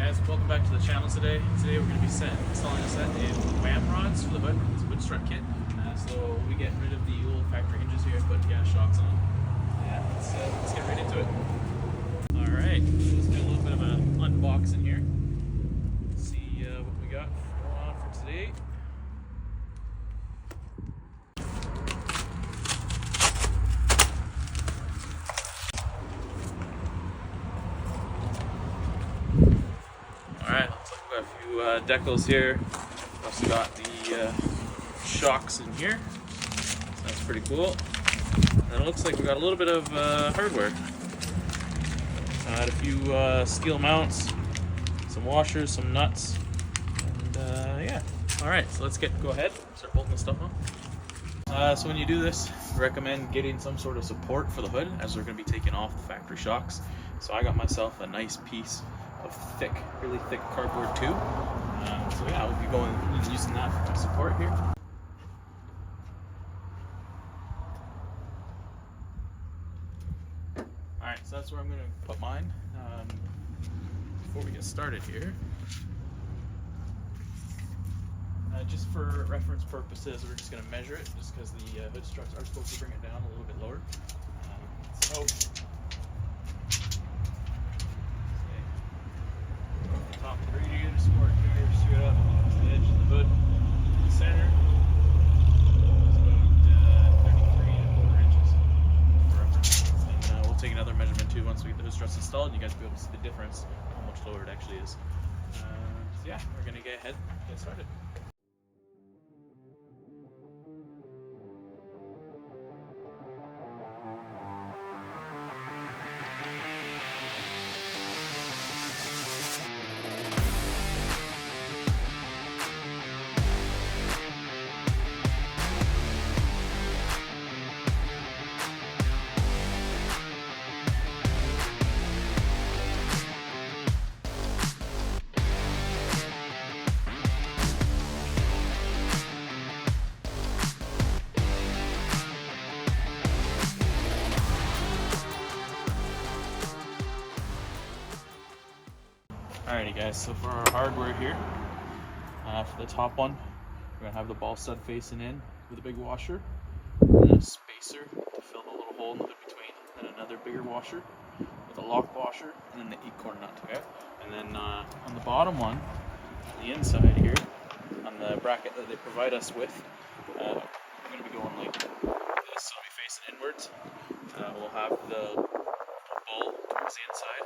Guys, welcome back to the channel today. Today we're going to be installing a set of WAMRods for the hood. It's a wood strut kit. So we get rid of the old factory hinges here, put gas shocks on. Yeah, let's get right into it. Alright, let's do a little bit of an unboxing here. See what we got going on for today. Alright, looks like we've got a few decals here. Also got the shocks in here. So that's pretty cool. And it looks like we got a little bit of hardware. Had a few steel mounts, some washers, some nuts, and yeah. Alright, so let's go ahead, start bolting this stuff on. So when you do this, I recommend getting some sort of support for the hood, as we're going to be taking off the factory shocks. So I got myself a nice piece of thick, really thick cardboard too. So yeah, I'll be using that for support here. Alright, so that's where I'm going to put mine. Before we get started here, just for reference purposes, we're just going to measure it, just because the hood struts are supposed to bring it down a little bit lower. Top of the radiator support here, straight up to the edge of the hood, the center. It's about 33 inches for reference. And we'll take another measurement too once we get the hood struts installed. You guys will be able to see the difference, how much lower it actually is. So yeah, we're going to get ahead and get started. Alrighty guys, so for our hardware here, for the top one, we're going to have the ball stud facing in with a big washer, and a spacer to fill the little hole in the hood between, and another bigger washer with a lock washer, and then the acorn nut. Okay? And then on the bottom one, the inside here, on the bracket that they provide us with, we're going to be going like this, so we'll be facing inwards. We'll have the bowl towards the inside,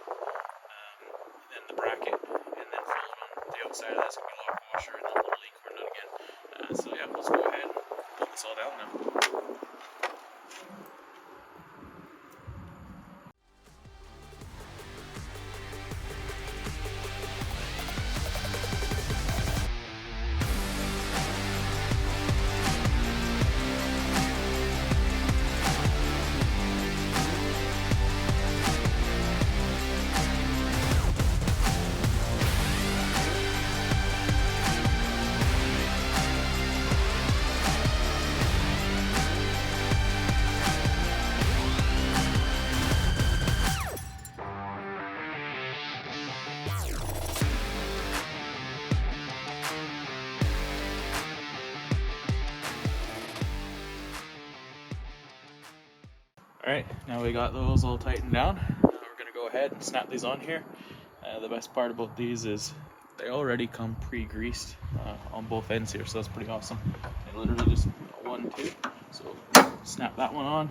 then the bracket, and then followed on the outside of that's going to be a lock washer and a little acorn nut again. So yeah, let's go ahead and put this all down now. Alright, now we got those all tightened down. We're going to go ahead and snap these on here. The best part about these is they already come pre-greased on both ends here, so that's pretty awesome. They literally just 1, 2. So snap that one on,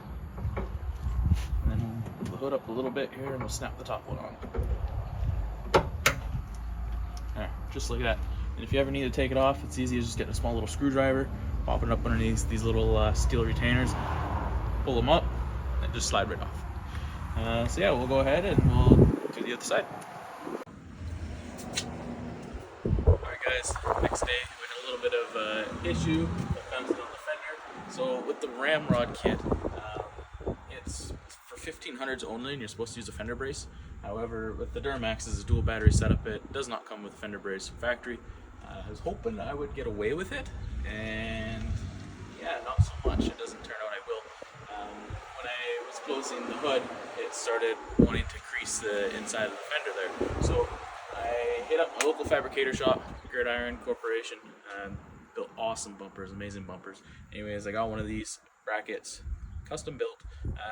and then we'll pull the hood up a little bit here, and we'll snap the top one on. Alright, just like that. And if you ever need to take it off, it's easy. Just get a small little screwdriver, pop it up underneath these little steel retainers, pull them up, and just slide right off. So yeah, we'll go ahead and we'll do the other side. Alright guys, next day we had a little bit of issue that bounced on the fender. So with the WAMRod kit, it's for 1500s only, and you're supposed to use a fender brace. However, with the DURAMAX, as a dual battery setup, it does not come with a fender brace from factory. I was hoping I would get away with it, and yeah, not so much. It doesn't turn out I will. When I was closing the hood, it started wanting to crease the inside of the fender there. So I hit up my local fabricator shop, Gridiron Corporation, and built awesome bumpers, amazing bumpers. Anyways, I got one of these brackets, custom built.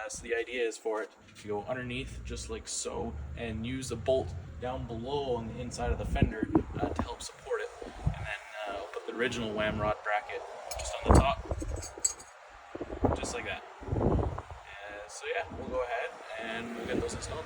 So the idea is for it to go underneath, just like so, and use a bolt down below on the inside of the fender to help support it. And then I'll put the original WAMRod bracket just on the top, just like that. So yeah, we'll go ahead and we'll get those installed.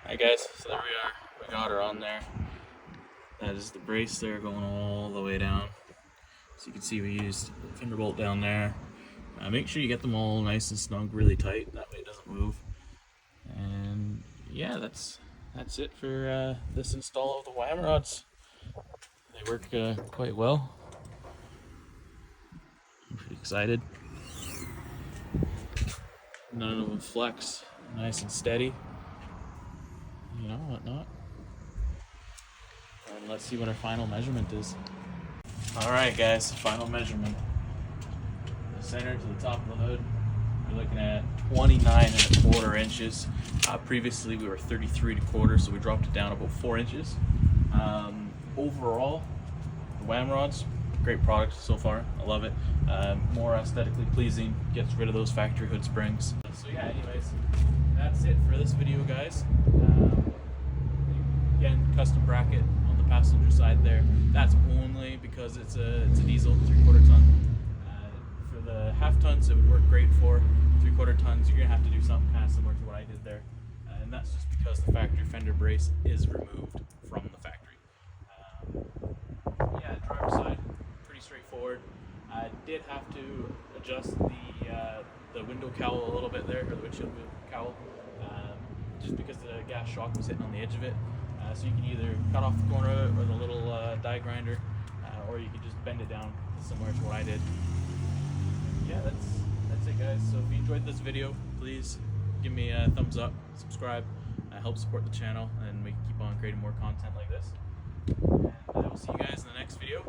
Alright guys, so there we are. We got her on there. That is the brace there going all the way down. So you can see we used a fender bolt down there. Make sure you get them all nice and snug, really tight. That way it doesn't move. And yeah, that's it for this install of the WAMRods. They work quite well. I'm pretty excited. None of them flex, nice and steady. You know, whatnot. And let's see what our final measurement is. Alright guys, final measurement. The center to the top of the hood, we're looking at 29.25 inches. Previously we were 33.25, so we dropped it down about 4 inches. Overall, the WAMRods, great product so far. I love it. More aesthetically pleasing, gets rid of those factory hood springs. So yeah, anyways, that's it for this video, guys. Again, custom bracket on the passenger side there. That's only because it's a diesel 3/4 ton. For the half tons, it would work great for. 3/4 tons, you're gonna have to do something kind of similar to what I did there, and that's just because the factory fender brace is removed from the factory. Yeah, driver's side, pretty straightforward. I did have to adjust the window cowl a little bit there, or the windshield cowl, just because the gas shock was hitting on the edge of it. So you can either cut off the corner or the little die grinder, or you can just bend it down, similar to what I did. Yeah, that's it, guys. So if you enjoyed this video, please give me a thumbs up, subscribe, help support the channel, and we can keep on creating more content like this. And I will see you guys in the next video.